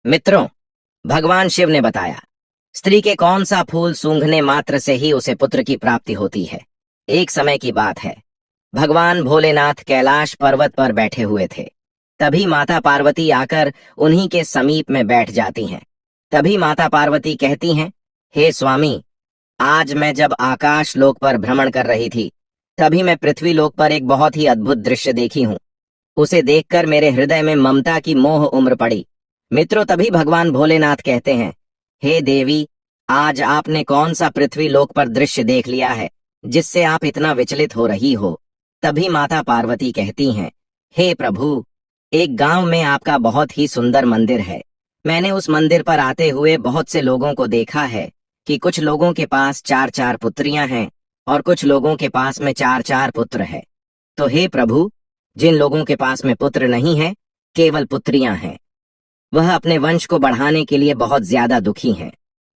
मित्रों, भगवान शिव ने बताया, स्त्री के कौन सा फूल सूंघने मात्र से ही उसे पुत्र की प्राप्ति होती है। एक समय की बात है, भगवान भोलेनाथ कैलाश पर्वत पर बैठे हुए थे। तभी माता पार्वती आकर उन्हीं के समीप में बैठ जाती हैं। तभी माता पार्वती कहती हैं, हे स्वामी, आज मैं जब आकाश लोक पर भ्रमण कर रही थी, तभी मैं पृथ्वी लोक पर एक बहुत ही अद्भुत दृश्य देखी हूँ। उसे देखकर मेरे हृदय में ममता की मोह उम्र पड़ी। मित्रों, तभी भगवान भोलेनाथ कहते हैं, हे देवी, आज आपने कौन सा पृथ्वी लोक पर दृश्य देख लिया है जिससे आप इतना विचलित हो रही हो। तभी माता पार्वती कहती हैं, हे प्रभु, एक गांव में आपका बहुत ही सुंदर मंदिर है। मैंने उस मंदिर पर आते हुए बहुत से लोगों को देखा है कि कुछ लोगों के पास चार चार पुत्रियां हैं और कुछ लोगों के पास में चार चार पुत्र है। तो हे प्रभु, जिन लोगों के पास में पुत्र नहीं है, केवल पुत्रियां हैं, वह अपने वंश को बढ़ाने के लिए बहुत ज्यादा दुखी हैं।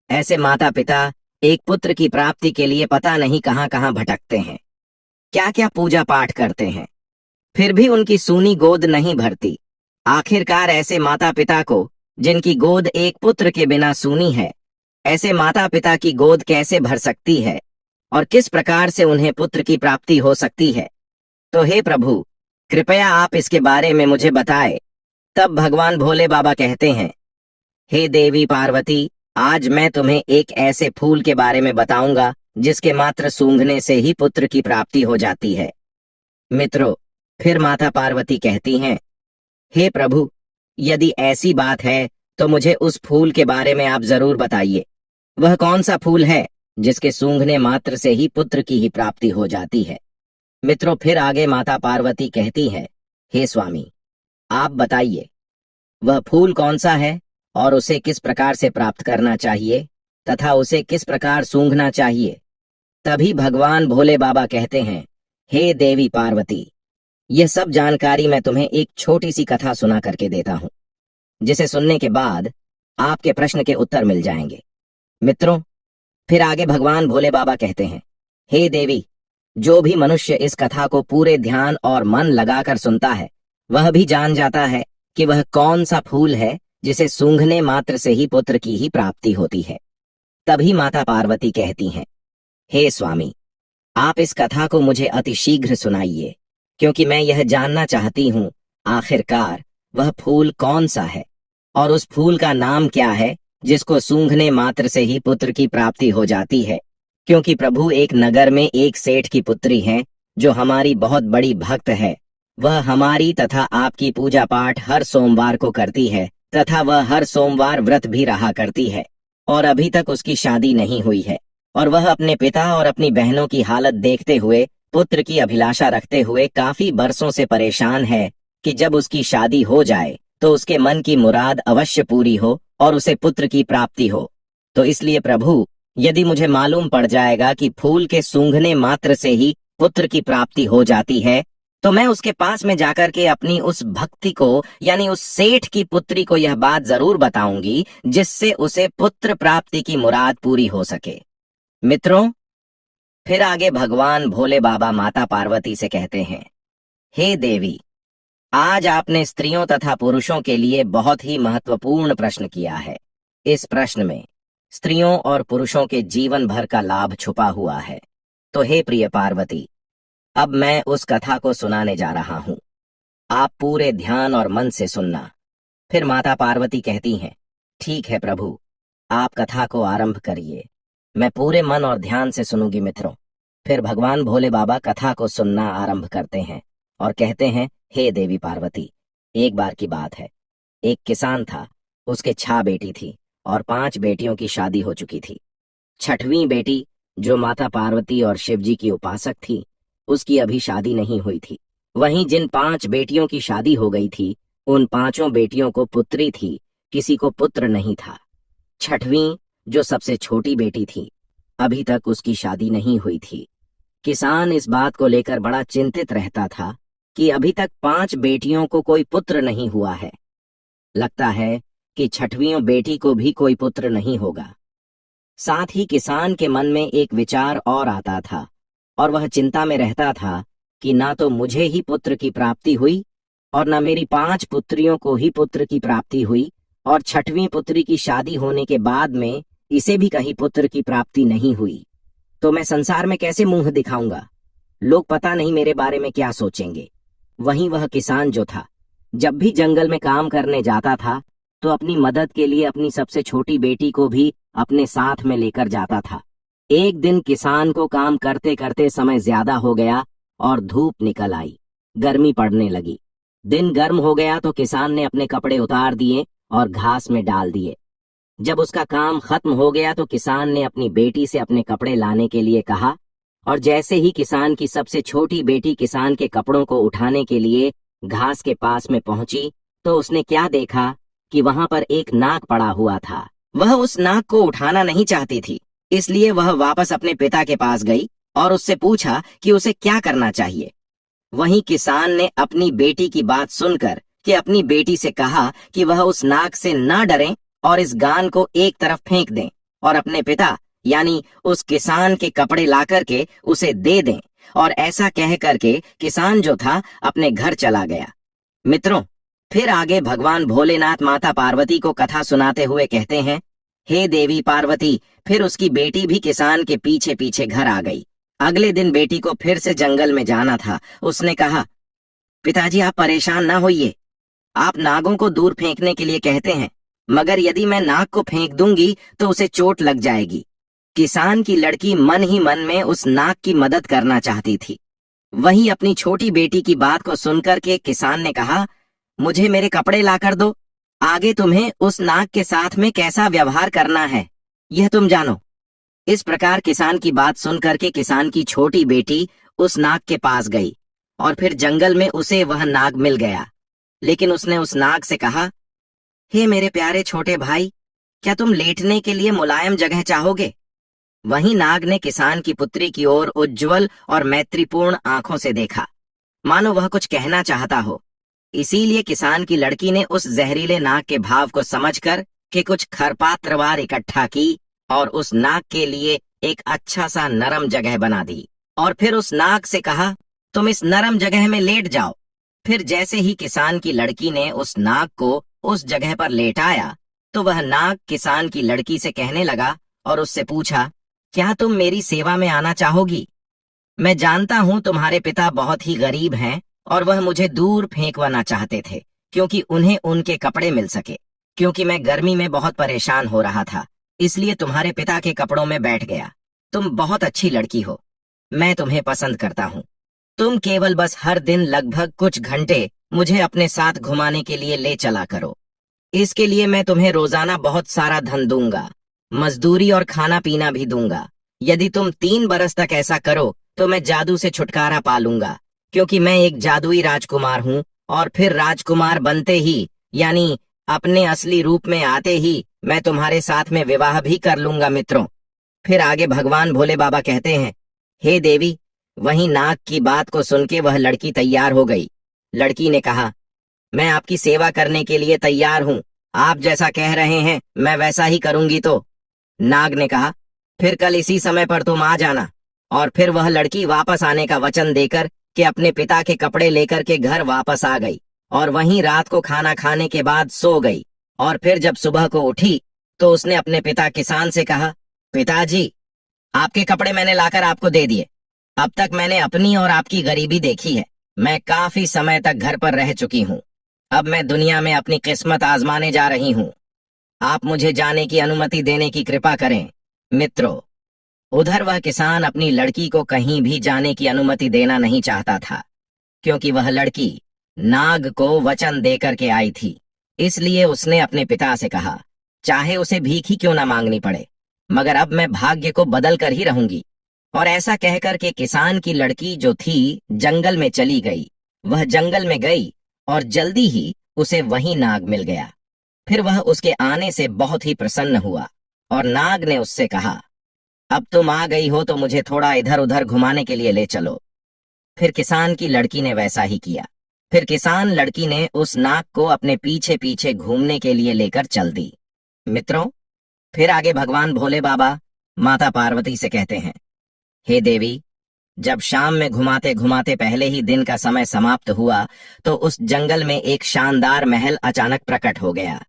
ऐसे माता पिता एक पुत्र की प्राप्ति के लिए पता नहीं कहां कहां भटकते हैं, क्या क्या पूजा पाठ करते हैं, फिर भी उनकी सूनी गोद नहीं भरती। आखिरकार ऐसे माता पिता को, जिनकी गोद एक पुत्र के बिना सूनी है, ऐसे माता पिता की गोद कैसे भर सकती है और किस प्रकार से उन्हें पुत्र की प्राप्ति हो सकती है। तो हे प्रभु, कृपया आप इसके बारे में मुझे बताएं। तब भगवान भोले बाबा कहते हैं, हे देवी पार्वती, आज मैं तुम्हें एक ऐसे फूल के बारे में बताऊंगा जिसके मात्र सूंघने से ही पुत्र की प्राप्ति हो जाती है। मित्रों, फिर माता पार्वती कहती हैं, हे प्रभु, यदि ऐसी बात है तो मुझे उस फूल के बारे में आप जरूर बताइए। वह कौन सा फूल है जिसके सूंघने मात्र से ही पुत्र की ही प्राप्ति हो जाती है। मित्रों, फिर आगे माता पार्वती कहती है, हे स्वामी, आप बताइए, वह फूल कौन सा है और उसे किस प्रकार से प्राप्त करना चाहिए तथा उसे किस प्रकार सूंघना चाहिए। तभी भगवान भोले बाबा कहते हैं, हे देवी पार्वती, यह सब जानकारी मैं तुम्हें एक छोटी सी कथा सुना करके देता हूं, जिसे सुनने के बाद आपके प्रश्न के उत्तर मिल जाएंगे। मित्रों, फिर आगे भगवान भोले बाबा कहते हैं, हे देवी, जो भी मनुष्य इस कथा को पूरे ध्यान और मन लगाकर सुनता है, वह भी जान जाता है कि वह कौन सा फूल है जिसे सूंघने मात्र से ही पुत्र की ही प्राप्ति होती है। तभी माता पार्वती कहती हैं, हे स्वामी, आप इस कथा को मुझे अतिशीघ्र सुनाइए, क्योंकि मैं यह जानना चाहती हूँ आखिरकार वह फूल कौन सा है और उस फूल का नाम क्या है जिसको सूंघने मात्र से ही पुत्र की प्राप्ति हो जाती है। क्योंकि प्रभु, एक नगर में एक सेठ की पुत्री है जो हमारी बहुत बड़ी भक्त है। वह हमारी तथा आपकी पूजा पाठ हर सोमवार को करती है तथा वह हर सोमवार व्रत भी रहा करती है और अभी तक उसकी शादी नहीं हुई है। और वह अपने पिता और अपनी बहनों की हालत देखते हुए, पुत्र की अभिलाषा रखते हुए काफी बरसों से परेशान है कि जब उसकी शादी हो जाए तो उसके मन की मुराद अवश्य पूरी हो और उसे पुत्र की प्राप्ति हो। तो इसलिए प्रभु, यदि मुझे मालूम पड़ जाएगा कि फूल के सूंघने मात्र से ही पुत्र की प्राप्ति हो जाती है, तो मैं उसके पास में जाकर के अपनी उस भक्ति को, यानी उस सेठ की पुत्री को यह बात जरूर बताऊंगी जिससे उसे पुत्र प्राप्ति की मुराद पूरी हो सके। मित्रों, फिर आगे भगवान भोले बाबा माता पार्वती से कहते हैं, हे देवी, आज आपने स्त्रियों तथा पुरुषों के लिए बहुत ही महत्वपूर्ण प्रश्न किया है। इस प्रश्न में स्त्रियों और पुरुषों के जीवन भर का लाभ छुपा हुआ है। तो हे प्रिय पार्वती, अब मैं उस कथा को सुनाने जा रहा हूं। आप पूरे ध्यान और मन से सुनना। फिर माता पार्वती कहती हैं, ठीक है प्रभु, आप कथा को आरंभ करिए, मैं पूरे मन और ध्यान से सुनूंगी। मित्रों, फिर भगवान भोले बाबा कथा को सुनना आरंभ करते हैं और कहते हैं, हे देवी पार्वती, एक बार की बात है, एक किसान था, उसके 6 बेटी थी और 5 बेटियों की शादी हो चुकी थी। 6वीं बेटी, जो माता पार्वती और शिवजी की उपासक थी, उसकी अभी शादी नहीं हुई थी। वहीं जिन 5 बेटियों की शादी हो गई थी, उन 5 बेटियों को पुत्री थी, किसी को पुत्र नहीं था। 6वीं, जो सबसे छोटी बेटी थी, अभी तक उसकी शादी नहीं हुई थी। किसान इस बात को लेकर बड़ा चिंतित रहता था कि अभी तक 5 बेटियों को कोई पुत्र नहीं हुआ है। लगता है कि 6वीं बेटी को भी कोई पुत्र नहीं होगा। साथ ही किसान के मन में एक विचार और आता था और वह चिंता में रहता था कि ना तो मुझे ही पुत्र की प्राप्ति हुई और ना मेरी 5 पुत्रियों को ही पुत्र की प्राप्ति हुई और छठवीं पुत्री की शादी होने के बाद में इसे भी कहीं पुत्र की प्राप्ति नहीं हुई, तो मैं संसार में कैसे मुंह दिखाऊंगा? लोग पता नहीं मेरे बारे में क्या सोचेंगे। वहीं वह किसान जो था, जब भी जंगल में काम करने जाता था तो अपनी मदद के लिए अपनी सबसे छोटी बेटी को भी अपने साथ में लेकर जाता था। एक दिन किसान को काम करते करते समय ज्यादा हो गया और धूप निकल आई, गर्मी पड़ने लगी। दिन गर्म हो गया तो किसान ने अपने कपड़े उतार दिए और घास में डाल दिए। जब उसका काम खत्म हो गया तो किसान ने अपनी बेटी से अपने कपड़े लाने के लिए कहा, और जैसे ही किसान की सबसे छोटी बेटी किसान के कपड़ों को उठाने के लिए घास के पास में पहुंची तो उसने क्या देखा कि वहां पर एक नाग पड़ा हुआ था। वह उस नाग को उठाना नहीं चाहती थी, इसलिए वह वापस अपने पिता के पास गई और उससे पूछा कि उसे क्या करना चाहिए। वहीं किसान ने अपनी बेटी की बात सुनकर कि अपनी बेटी से कहा कि वह उस नाग से न डरें और इस गान को एक तरफ फेंक दें और अपने पिता यानी उस किसान के कपड़े ला करके उसे दे दें, और ऐसा कह करके किसान जो था अपने घर चला गया। मित्रों, फिर आगे भगवान भोलेनाथ माता पार्वती को कथा सुनाते हुए कहते हैं, हे देवी पार्वती, फिर उसकी बेटी भी किसान के पीछे पीछे घर आ गई। अगले दिन बेटी को फिर से जंगल में जाना था। उसने कहा, पिताजी आप परेशान ना होइए, आप नागों को दूर फेंकने के लिए कहते हैं, मगर यदि मैं नाग को फेंक दूंगी तो उसे चोट लग जाएगी। किसान की लड़की मन ही मन में उस नाग की मदद करना चाहती थी। वहीं अपनी छोटी बेटी की बात को सुनकर के किसान ने कहा, मुझे मेरे कपड़े लाकर दो, आगे तुम्हें उस नाग के साथ में कैसा व्यवहार करना है यह तुम जानो। इस प्रकार किसान की बात सुनकर के किसान की छोटी बेटी उस नाग के पास गई और फिर जंगल में उसे वह नाग मिल गया। लेकिन उसने उस नाग से कहा, हे मेरे प्यारे छोटे भाई, क्या तुम लेटने के लिए मुलायम जगह चाहोगे? वहीं नाग ने किसान की पुत्री की ओर उज्जवल और मैत्रीपूर्ण आंखों से देखा, मानो वह कुछ कहना चाहता हो। इसीलिए किसान की लड़की ने उस जहरीले नाग के भाव को समझकर कि कुछ खरपात्रवार इकट्ठा की और उस नाग के लिए एक अच्छा सा नरम जगह बना दी और फिर उस नाग से कहा, तुम इस नरम जगह में लेट जाओ। फिर जैसे ही किसान की लड़की ने उस नाग को उस जगह पर लेटाया तो वह नाग किसान की लड़की से कहने लगा और उससे पूछा, क्या तुम मेरी सेवा में आना चाहोगी? मैं जानता हूं तुम्हारे पिता बहुत ही गरीब हैं और वह मुझे दूर फेंकवाना चाहते थे क्योंकि उन्हें उनके कपड़े मिल सके। क्योंकि मैं गर्मी में बहुत परेशान हो रहा था, इसलिए तुम्हारे पिता के कपड़ों में बैठ गया। तुम बहुत अच्छी लड़की हो, मैं तुम्हें पसंद करता हूँ। तुम केवल बस हर दिन लगभग कुछ घंटे मुझे अपने साथ घुमाने के लिए ले चला करो। इसके लिए मैं तुम्हें रोजाना बहुत सारा धन दूंगा, मजदूरी और खाना पीना भी दूंगा। यदि तुम 3 बरस तक ऐसा करो तो मैं जादू से छुटकारा पा लूंगा, क्योंकि मैं एक जादुई राजकुमार हूँ। और फिर राजकुमार बनते ही यानी अपने असली रूप में आते ही मैं तुम्हारे साथ में विवाह भी कर लूंगा। मित्रों, फिर आगे भगवान भोले बाबा कहते हैं, हे देवी। वहीं नाग की बात को सुन के वह लड़की तैयार हो गई। लड़की ने कहा, मैं आपकी सेवा करने के लिए तैयार हूँ, आप जैसा कह रहे हैं मैं वैसा ही करूंगी। तो नाग ने कहा, फिर कल इसी समय पर तुम आ जाना। और फिर वह लड़की वापस आने का वचन देकर कि अपने पिता के कपड़े लेकर के घर वापस आ गई और वहीं रात को खाना खाने के बाद सो गई। और फिर जब सुबह को उठी तो उसने अपने पिता किसान से कहा, पिताजी, आपके कपड़े मैंने लाकर आपको दे दिए। अब तक मैंने अपनी और आपकी गरीबी देखी है। मैं काफी समय तक घर पर रह चुकी हूँ। अब मैं दुनिया में अपनी किस्मत आजमाने जा रही हूँ। आप मुझे जाने की अनुमति देने की कृपा करें। मित्रों, उधर वह किसान अपनी लड़की को कहीं भी जाने की अनुमति देना नहीं चाहता था, क्योंकि वह लड़की नाग को वचन देकर के आई थी। इसलिए उसने अपने पिता से कहा, चाहे उसे भीख ही क्यों ना मांगनी पड़े, मगर अब मैं भाग्य को बदल कर ही रहूंगी। और ऐसा कहकर के किसान की लड़की जो थी जंगल में चली गई। वह जंगल में गई और जल्दी ही उसे वही नाग मिल गया। फिर वह उसके आने से बहुत ही प्रसन्न हुआ और नाग ने उससे कहा, अब तुम आ गई हो तो मुझे थोड़ा इधर उधर घुमाने के लिए ले चलो। फिर किसान की लड़की ने वैसा ही किया। फिर किसान लड़की ने उस नाग को अपने पीछे पीछे घूमने के लिए लेकर चल दी। मित्रों, फिर आगे भगवान भोले बाबा माता पार्वती से कहते हैं, हे देवी, जब शाम में घुमाते घुमाते पहले ही दिन का समय समाप्त हुआ तो उस जंगल में एक शानदार महल अचानक प्रकट हो गया।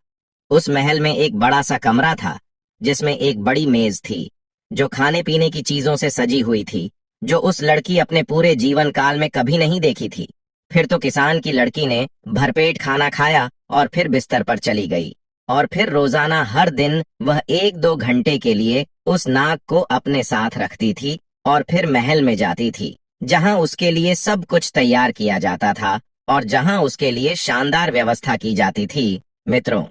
उस महल में एक बड़ा सा कमरा था, जिसमें एक बड़ी मेज थी, जो खाने पीने की चीजों से सजी हुई थी, जो उस लड़की अपने पूरे जीवन काल में कभी नहीं देखी थी। फिर तो किसान की लड़की ने भरपेट खाना खाया और फिर बिस्तर पर चली गई। और फिर रोजाना हर दिन वह 1-2 घंटे के लिए उस नाग को अपने साथ रखती थी और फिर महल में जाती थी, जहां उसके लिए सब कुछ तैयार किया जाता था और जहां उसके लिए शानदार व्यवस्था की जाती थी। मित्रों,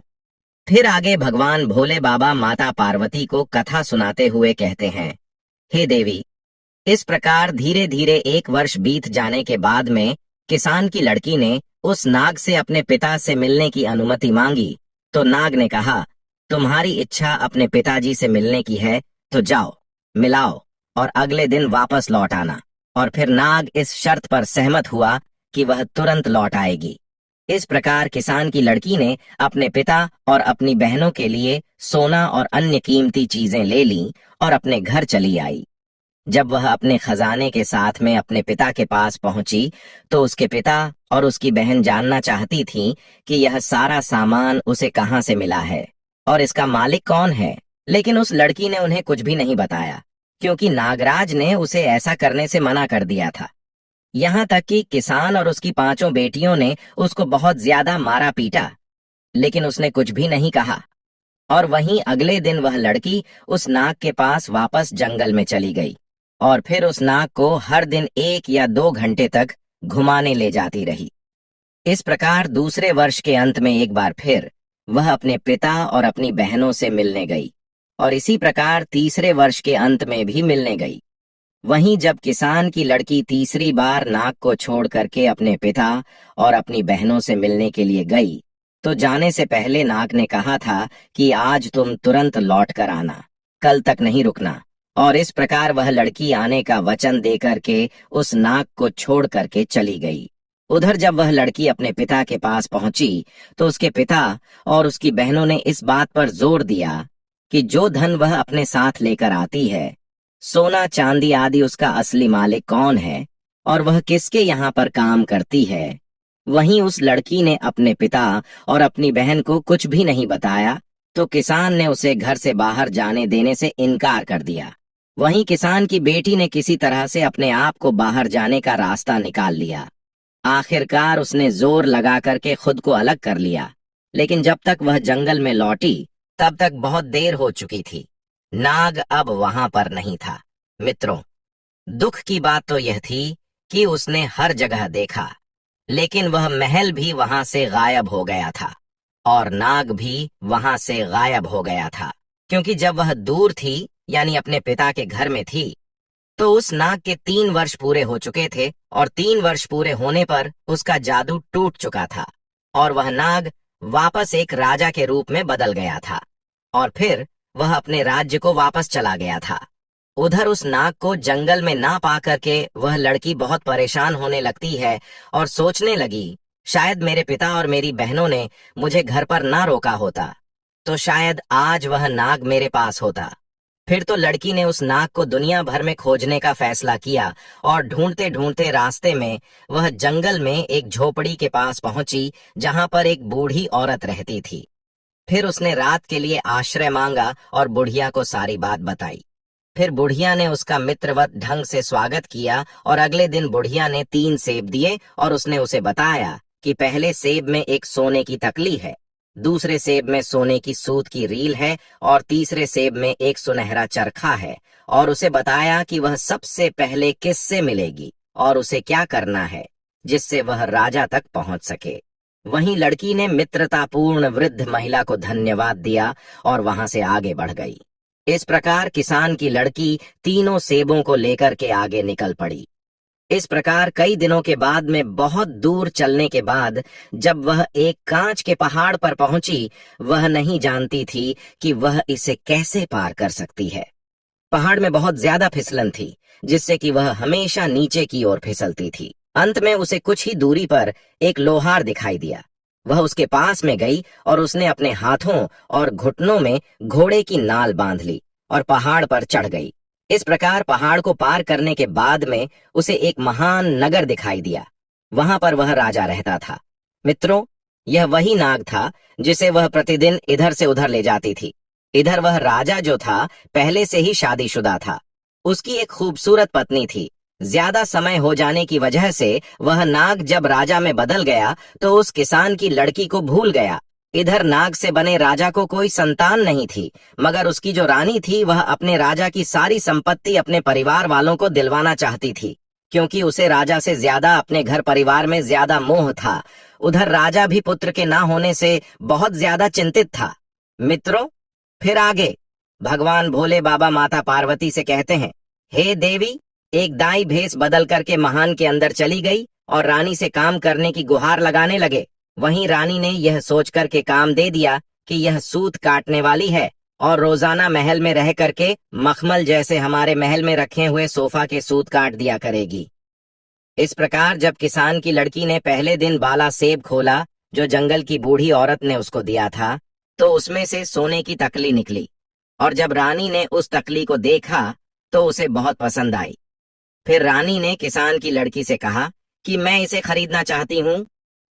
फिर आगे भगवान भोले बाबा माता पार्वती को कथा सुनाते हुए कहते हैं, हे देवी, इस प्रकार धीरे धीरे 1 वर्ष बीत जाने के बाद में किसान की लड़की ने उस नाग से अपने पिता से मिलने की अनुमति मांगी। तो नाग ने कहा, तुम्हारी इच्छा अपने पिताजी से मिलने की है, तो जाओ, मिलाओ और अगले दिन वापस लौट आना। और फिर नाग इस शर्त पर सहमत हुआ कि वह तुरंत लौट आएगी। इस प्रकार किसान की लड़की ने अपने पिता और अपनी बहनों के लिए सोना और अन्य कीमती चीजें ले लीं और अपने घर चली आई। जब वह अपने खजाने के साथ में अपने पिता के पास पहुंची, तो उसके पिता और उसकी बहन जानना चाहती थीं कि यह सारा सामान उसे कहां से मिला है और इसका मालिक कौन है। लेकिन उस लड़की ने उन्हें कुछ भी नहीं बताया, क्योंकि नागराज ने उसे ऐसा करने से मना कर दिया था। यहाँ तक कि किसान और उसकी 5 बेटियों ने उसको बहुत ज्यादा मारा पीटा, लेकिन उसने कुछ भी नहीं कहा। और वहीं अगले दिन वह लड़की उस नाग के पास वापस जंगल में चली गई और फिर उस नाग को हर दिन 1 या 2 घंटे तक घुमाने ले जाती रही। इस प्रकार दूसरे वर्ष के अंत में एक बार फिर वह अपने पिता और अपनी बहनों से मिलने गई और इसी प्रकार तीसरे वर्ष के अंत में भी मिलने गई। वहीं जब किसान की लड़की तीसरी बार नाग को छोड़ करके अपने पिता और अपनी बहनों से मिलने के लिए गई, तो जाने से पहले नाग ने कहा था कि आज तुम तुरंत लौट कर आना, कल तक नहीं रुकना। और इस प्रकार वह लड़की आने का वचन दे करके उस नाग को छोड़ करके चली गई। उधर जब वह लड़की अपने पिता के पास पहुंची, तो उसके पिता और उसकी बहनों ने इस बात पर जोर दिया कि जो धन वह अपने साथ लेकर आती है, सोना चांदी आदि, उसका असली मालिक कौन है और वह किसके यहाँ पर काम करती है। वहीं उस लड़की ने अपने पिता और अपनी बहन को कुछ भी नहीं बताया, तो किसान ने उसे घर से बाहर जाने देने से इनकार कर दिया। वहीं किसान की बेटी ने किसी तरह से अपने आप को बाहर जाने का रास्ता निकाल लिया। आखिरकार उसने जोर लगा करके खुद को अलग कर लिया, लेकिन जब तक वह जंगल में लौटी तब तक बहुत देर हो चुकी थी। नाग अब वहां पर नहीं था। मित्रों, दुख की बात तो यह थी कि उसने हर जगह देखा, लेकिन वह महल भी वहां से गायब हो गया था और नाग भी वहां से गायब हो गया था, क्योंकि जब वह दूर थी, यानी अपने पिता के घर में थी, तो उस नाग के 3 वर्ष पूरे हो चुके थे और 3 वर्ष पूरे होने पर उसका जादू टूट चुका था और वह नाग वापस एक राजा के रूप में बदल गया था और फिर वह अपने राज्य को वापस चला गया था। उधर उस नाग को जंगल में ना पा करके वह लड़की बहुत परेशान होने लगती है और सोचने लगी, शायद मेरे पिता और मेरी बहनों ने मुझे घर पर ना रोका होता, तो शायद आज वह नाग मेरे पास होता। फिर तो लड़की ने उस नाग को दुनिया भर में खोजने का फैसला किया और ढूंढते ढूंढते रास्ते में वह जंगल में एक झोपड़ी के पास पहुंची, जहां पर एक बूढ़ी औरत रहती थी। फिर उसने रात के लिए आश्रय मांगा और बुढ़िया को सारी बात बताई। फिर बुढ़िया ने उसका मित्रवत ढंग से स्वागत किया और अगले दिन बुढ़िया ने 3 सेब दिए और उसने उसे बताया कि पहले सेब में एक सोने की तकली है, दूसरे सेब में सोने की सूत की रील है और तीसरे सेब में एक सुनहरा चरखा है, और उसे बताया कि वह सबसे पहले किससे मिलेगी और उसे क्या करना है जिससे वह राजा तक पहुंच सके। वहीं लड़की ने मित्रतापूर्ण वृद्ध महिला को धन्यवाद दिया और वहां से आगे बढ़ गई। इस प्रकार किसान की लड़की तीनों सेबों को लेकर के आगे निकल पड़ी। इस प्रकार कई दिनों के बाद में बहुत दूर चलने के बाद जब वह एक कांच के पहाड़ पर पहुंची, वह नहीं जानती थी कि वह इसे कैसे पार कर सकती है। पहाड़ में बहुत ज्यादा फिसलन थी, जिससे कि वह हमेशा नीचे की ओर फिसलती थी। अंत में उसे कुछ ही दूरी पर एक लोहार दिखाई दिया। वह उसके पास में गई और उसने अपने हाथों और घुटनों में घोड़े की नाल बांध ली और पहाड़ पर चढ़ गई। इस प्रकार पहाड़ को पार करने के बाद में उसे एक महान नगर दिखाई दिया। वहां पर वह राजा रहता था। मित्रों, यह वही नाग था जिसे वह प्रतिदिन इधर से उधर ले जाती थी। इधर वह राजा जो था पहले से ही शादीशुदा था। उसकी एक खूबसूरत पत्नी थी। ज्यादा समय हो जाने की वजह से वह नाग जब राजा में बदल गया तो उस किसान की लड़की को भूल गया। इधर नाग से बने राजा को कोई संतान नहीं थी, मगर उसकी जो रानी थी वह अपने राजा की सारी संपत्ति अपने परिवार वालों को दिलवाना चाहती थी, क्योंकि उसे राजा से ज्यादा अपने घर परिवार में ज्यादा मोह था। उधर राजा भी पुत्र के ना होने से बहुत ज्यादा चिंतित था। मित्रों, फिर आगे भगवान भोले बाबा माता पार्वती से कहते हैं, हे देवी, एक दाई भेष बदल करके महान के अंदर चली गई और रानी से काम करने की गुहार लगाने लगे। वहीं रानी ने यह सोच करके काम दे दिया कि यह सूत काटने वाली है और रोजाना महल में रह करके मखमल जैसे हमारे महल में रखे हुए सोफा के सूत काट दिया करेगी। इस प्रकार जब किसान की लड़की ने पहले दिन बाला सेब खोला जो जंगल की बूढ़ी औरत ने उसको दिया था, तो उसमें से सोने की तकली निकली। और जब रानी ने उस तकली को देखा तो उसे बहुत पसंद आई। फिर रानी ने किसान की लड़की से कहा कि मैं इसे खरीदना चाहती हूँ।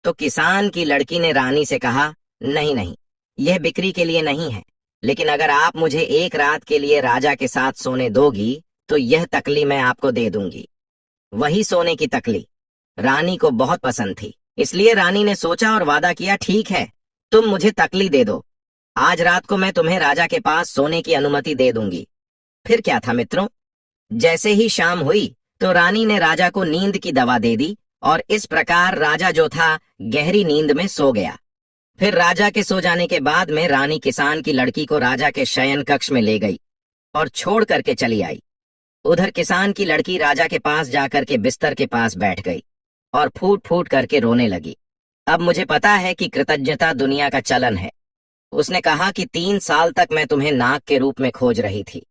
तो किसान की लड़की ने रानी से कहा, नहीं नहीं, यह बिक्री के लिए नहीं है, लेकिन अगर आप मुझे एक रात के लिए राजा के साथ सोने दोगी तो यह तकली मैं आपको दे दूंगी। वही सोने की तकली रानी को बहुत पसंद थी, इसलिए रानी ने सोचा और वादा किया, ठीक है, तुम मुझे तकली दे दो, आज रात को मैं तुम्हें राजा के पास सोने की अनुमति दे दूंगी। फिर क्या था मित्रों, जैसे ही शाम हुई तो रानी ने राजा को नींद की दवा दे दी और इस प्रकार राजा जो था गहरी नींद में सो गया। फिर राजा के सो जाने के बाद में रानी किसान की लड़की को राजा के शयन कक्ष में ले गई और छोड़ करके चली आई। उधर किसान की लड़की राजा के पास जाकर के बिस्तर के पास बैठ गई और फूट फूट करके रोने लगी। अब मुझे पता है कि कृतज्ञता दुनिया का चलन है। उसने कहा कि 3 साल तक मैं तुम्हें नाग के रूप में खोज रही थी।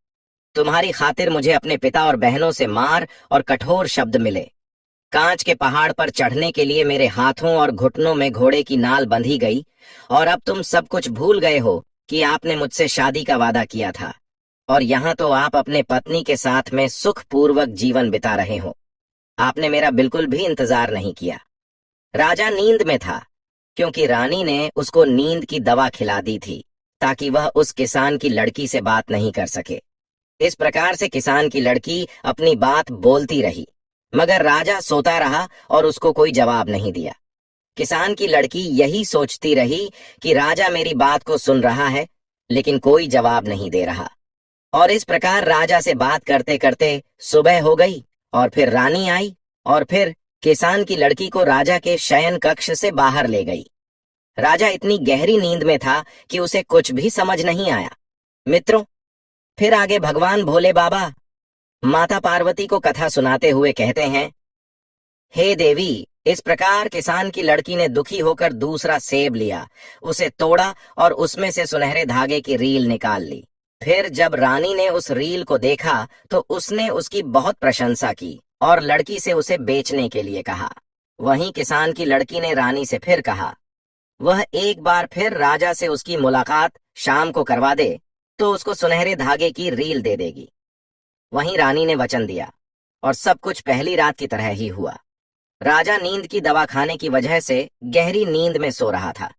तुम्हारी खातिर मुझे अपने पिता और बहनों से मार और कठोर शब्द मिले। कांच के पहाड़ पर चढ़ने के लिए मेरे हाथों और घुटनों में घोड़े की नाल बंधी गई और अब तुम सब कुछ भूल गए हो कि आपने मुझसे शादी का वादा किया था, और यहाँ तो आप अपने पत्नी के साथ में सुखपूर्वक जीवन बिता रहे हो। आपने मेरा बिल्कुल भी इंतजार नहीं किया। राजा नींद में था, क्योंकि रानी ने उसको नींद की दवा खिला दी थी ताकि वह उस किसान की लड़की से बात नहीं कर सके। इस प्रकार से किसान की लड़की अपनी बात बोलती रही, मगर राजा सोता रहा और उसको कोई जवाब नहीं दिया। किसान की लड़की यही सोचती रही कि राजा मेरी बात को सुन रहा है, लेकिन कोई जवाब नहीं दे रहा। और इस प्रकार राजा से बात करते करते सुबह हो गई और फिर रानी आई और फिर किसान की लड़की को राजा के शयन कक्ष से बाहर ले गई। राजा इतनी गहरी नींद में था कि उसे कुछ भी समझ नहीं आया। मित्रों, फिर आगे भगवान भोले बाबा माता पार्वती को कथा सुनाते हुए कहते हैं, हे देवी, इस प्रकार किसान की लड़की ने दुखी होकर दूसरा सेब लिया, उसे तोड़ा और उसमें से सुनहरे धागे की रील निकाल ली। फिर जब रानी ने उस रील को देखा तो उसने उसकी बहुत प्रशंसा की और लड़की से उसे बेचने के लिए कहा। वहीं किसान की लड़की ने रानी से फिर कहा, वह एक बार फिर राजा से उसकी मुलाकात शाम को करवा दे तो उसको सुनहरे धागे की रील दे देगी। वहीं रानी ने वचन दिया और सब कुछ पहली रात की तरह ही हुआ। राजा नींद की दवा खाने की वजह से गहरी नींद में सो रहा था,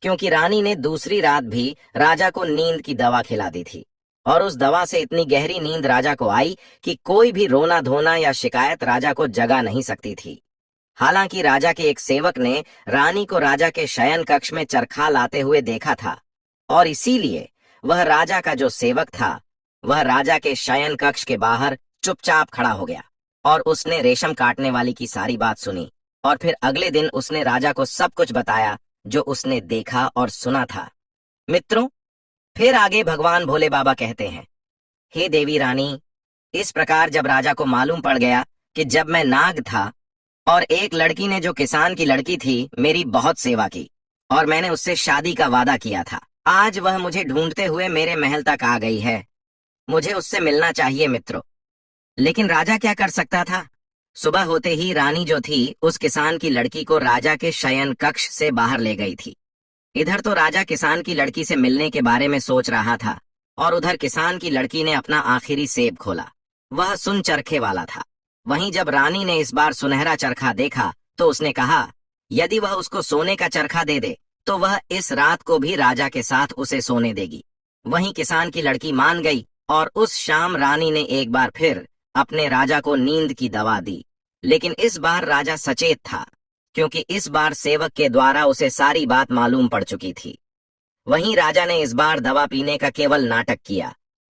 क्योंकि रानी ने दूसरी रात भी राजा को नींद की दवा खिला दी थी, और उस दवा से इतनी गहरी नींद राजा को आई कि कोई भी रोना धोना या शिकायत राजा को जगा नहीं सकती थी। हालांकि राजा के एक सेवक ने रानी को राजा के शयन कक्ष में चरखा लाते हुए देखा था, और इसीलिए वह राजा का जो सेवक था वह राजा के शयन कक्ष के बाहर चुपचाप खड़ा हो गया और उसने रेशम काटने वाली की सारी बात सुनी। और फिर अगले दिन उसने राजा को सब कुछ बताया जो उसने देखा और सुना था। मित्रों, फिर आगे भगवान भोले बाबा कहते हैं, हे देवी रानी, इस प्रकार जब राजा को मालूम पड़ गया कि जब मैं नाग था और एक लड़की ने जो किसान की लड़की थी मेरी बहुत सेवा की और मैंने उससे शादी का वादा किया था, आज वह मुझे ढूंढते हुए मेरे महल तक आ गई है। मुझे उससे मिलना चाहिए मित्रों। लेकिन राजा क्या कर सकता था? सुबह होते ही रानी जो थी उस किसान की लड़की को राजा के शयन कक्ष से बाहर ले गई थी। इधर तो राजा किसान की लड़की से मिलने के बारे में सोच रहा था और उधर किसान की लड़की ने अपना आखिरी सेब खोला। वह सुन चरखे वाला था। वहीं जब रानी ने इस बार सुनहरा चरखा देखा तो उसने कहा, यदि वह उसको सोने का चरखा दे दे तो वह इस रात को भी राजा के साथ उसे सोने देगी। वहीं किसान की लड़की मान गई और उस शाम रानी ने एक बार फिर अपने राजा को नींद की दवा दी। लेकिन इस बार राजा सचेत था, क्योंकि इस बार सेवक के द्वारा उसे सारी बात मालूम पड़ चुकी थी। वहीं राजा ने इस बार दवा पीने का केवल नाटक किया।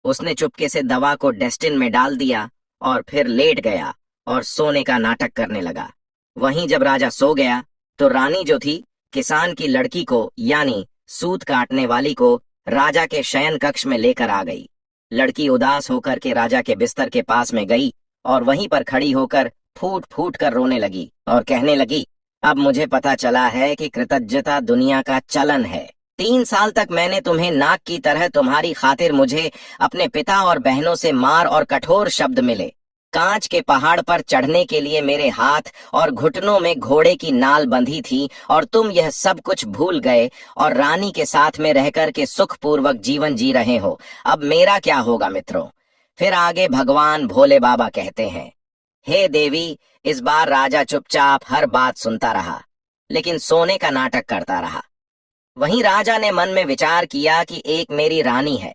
उसने चुपके से दवा को डेस्टिन में डाल दिया और फिर लेट गया और सोने का नाटक करने लगा। वहीं जब राजा सो गया तो रानी जो थी किसान की लड़की को यानी सूत काटने वाली को राजा के शयन कक्ष में लेकर आ गई। लड़की उदास होकर के राजा के बिस्तर के पास में गई और वहीं पर खड़ी होकर फूट फूट कर रोने लगी और कहने लगी, अब मुझे पता चला है कि कृतज्ञता दुनिया का चलन है। 3 साल तक मैंने तुम्हें नाक की तरह तुम्हारी खातिर मुझे अपने पिता और बहनों से मार और कठोर शब्द मिले। कांच के पहाड़ पर चढ़ने के लिए मेरे हाथ और घुटनों में घोड़े की नाल बंधी थी और तुम यह सब कुछ भूल गए और रानी के साथ में रहकर के सुखपूर्वक जीवन जी रहे हो। अब मेरा क्या होगा मित्रों? फिर आगे भगवान भोले बाबा कहते हैं, हे देवी, इस बार राजा चुपचाप हर बात सुनता रहा, लेकिन सोने का नाटक करता रहा। वहीं राजा ने मन में विचार किया कि एक मेरी रानी है,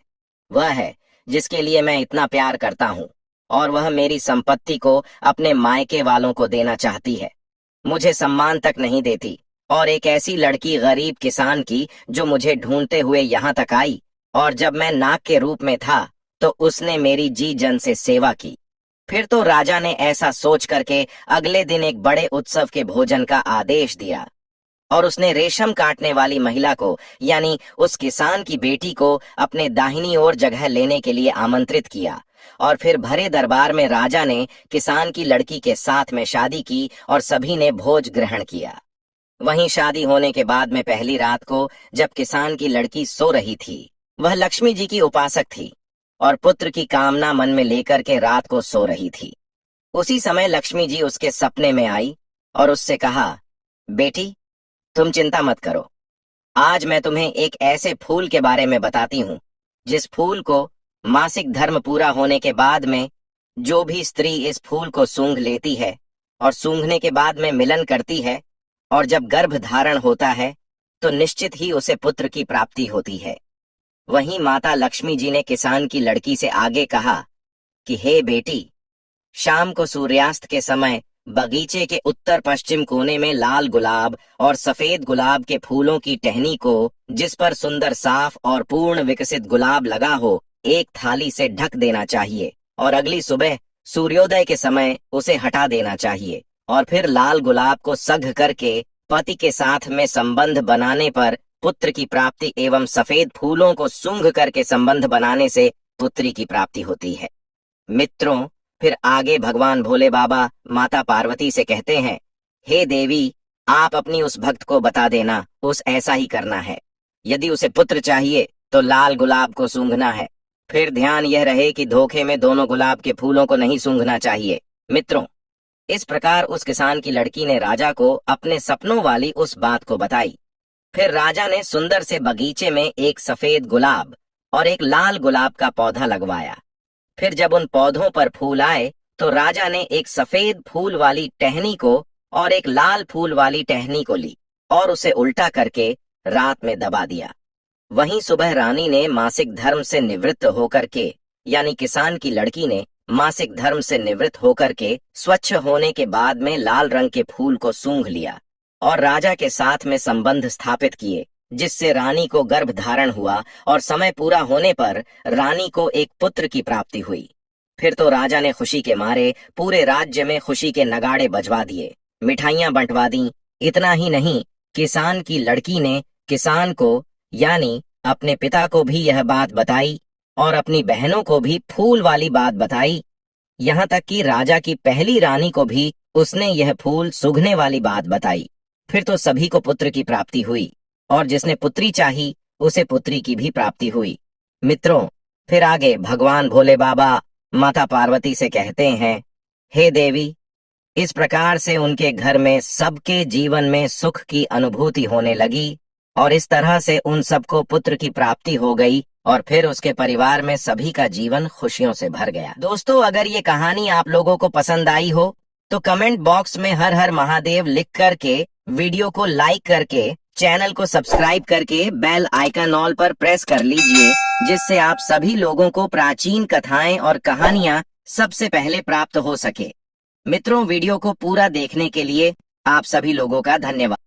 वह है जिसके लिए मैं इतना प्यार करता हूँ, और वह मेरी संपत्ति को अपने मायके वालों को देना चाहती है, मुझे सम्मान तक नहीं देती। और एक ऐसी लड़की गरीब किसान की जो मुझे ढूंढते हुए यहाँ तक आई, और जब मैं नाक के रूप में था तो उसने मेरी जी जन से सेवा की। फिर तो राजा ने ऐसा सोच करके अगले दिन एक बड़े उत्सव के भोजन का आदेश दिया और उसने रेशम काटने वाली महिला को यानी उस किसान की बेटी को अपने दाहिनी ओर जगह लेने के लिए आमंत्रित किया। और फिर भरे दरबार में राजा ने किसान की लड़की के साथ में शादी की और सभी ने भोज ग्रहण किया। वहीं शादी होने के बाद में पहली रात को जब किसान की लड़की सो रही थी, वह लक्ष्मी जी की उपासक थी और पुत्र की कामना मन में लेकर के रात को सो रही थी। उसी समय लक्ष्मी जी उसके सपने में आई और उससे कहा, बेटी तुम चिंता मत करो, आज मैं तुम्हें एक ऐसे फूल के बारे में बताती हूँ जिस फूल को मासिक धर्म पूरा होने के बाद में जो भी स्त्री इस फूल को सूंघ लेती है और सूंघने के बाद में मिलन करती है और जब गर्भ धारण होता है तो निश्चित ही उसे पुत्र की प्राप्ति होती है। वहीं माता लक्ष्मी जी ने किसान की लड़की से आगे कहा कि हे बेटी, शाम को सूर्यास्त के समय बगीचे के उत्तर पश्चिम कोने में लाल गुलाब और सफेद गुलाब के फूलों की टहनी को, जिस पर सुंदर साफ और पूर्ण विकसित गुलाब लगा हो, एक थाली से ढक देना चाहिए और अगली सुबह सूर्योदय के समय उसे हटा देना चाहिए। और फिर लाल गुलाब को सघ करके पति के साथ में संबंध बनाने पर पुत्र की प्राप्ति एवं सफेद फूलों को सूंघ करके संबंध बनाने से पुत्री की प्राप्ति होती है। मित्रों, फिर आगे भगवान भोले बाबा माता पार्वती से कहते हैं, हे देवी, आप अपनी उस भक्त को बता देना, उस ऐसा ही करना है। यदि उसे पुत्र चाहिए तो लाल गुलाब को सूंघना है। फिर ध्यान यह रहे कि धोखे में दोनों गुलाब के फूलों को नहीं सूंघना चाहिए। मित्रों, इस प्रकार उस किसान की लड़की ने राजा को अपने सपनों वाली उस बात को बताई। फिर राजा ने सुंदर से बगीचे में एक सफेद गुलाब और एक लाल गुलाब का पौधा लगवाया। फिर जब उन पौधों पर फूल आए तो राजा ने एक सफेद फूल वाली टहनी को और एक लाल फूल वाली टहनी को ली और उसे उल्टा करके रात में दबा दिया। वहीं सुबह रानी ने मासिक धर्म से निवृत्त होकर के यानी किसान की लड़की ने मासिक धर्म से निवृत्त होकर के स्वच्छ होने के बाद में लाल रंग के फूल को सूंघ लिया और राजा के साथ में संबंध स्थापित किए, जिससे रानी को गर्भ धारण हुआ और समय पूरा होने पर रानी को एक पुत्र की प्राप्ति हुई। फिर तो राजा ने खुशी के मारे पूरे राज्य में खुशी के नगाड़े बजवा दिए, मिठाइयां बंटवा दी। इतना ही नहीं, किसान की लड़की ने किसान को यानी अपने पिता को भी यह बात बताई और अपनी बहनों को भी फूल वाली बात बताई। यहाँ तक कि राजा की पहली रानी को भी उसने यह फूल सूंघने वाली बात बताई। फिर तो सभी को पुत्र की प्राप्ति हुई और जिसने पुत्री चाही उसे पुत्री की भी प्राप्ति हुई। मित्रों, फिर आगे भगवान भोले बाबा माता पार्वती से कहते हैं, हे देवी, इस प्रकार से उनके घर में सबके जीवन में सुख की अनुभूति होने लगी और इस तरह से उन सबको पुत्र की प्राप्ति हो गई और फिर उसके परिवार में सभी का जीवन खुशियों से भर गया। दोस्तों, अगर ये कहानी आप लोगों को पसंद आई हो तो कमेंट बॉक्स में हर हर महादेव लिख करके वीडियो को लाइक करके चैनल को सब्सक्राइब करके बेल आइकन ऑल पर प्रेस कर लीजिए, जिससे आप सभी लोगों को प्राचीन कथाएं और कहानियां सबसे पहले प्राप्त हो सके। मित्रों, वीडियो को पूरा देखने के लिए आप सभी लोगों का धन्यवाद।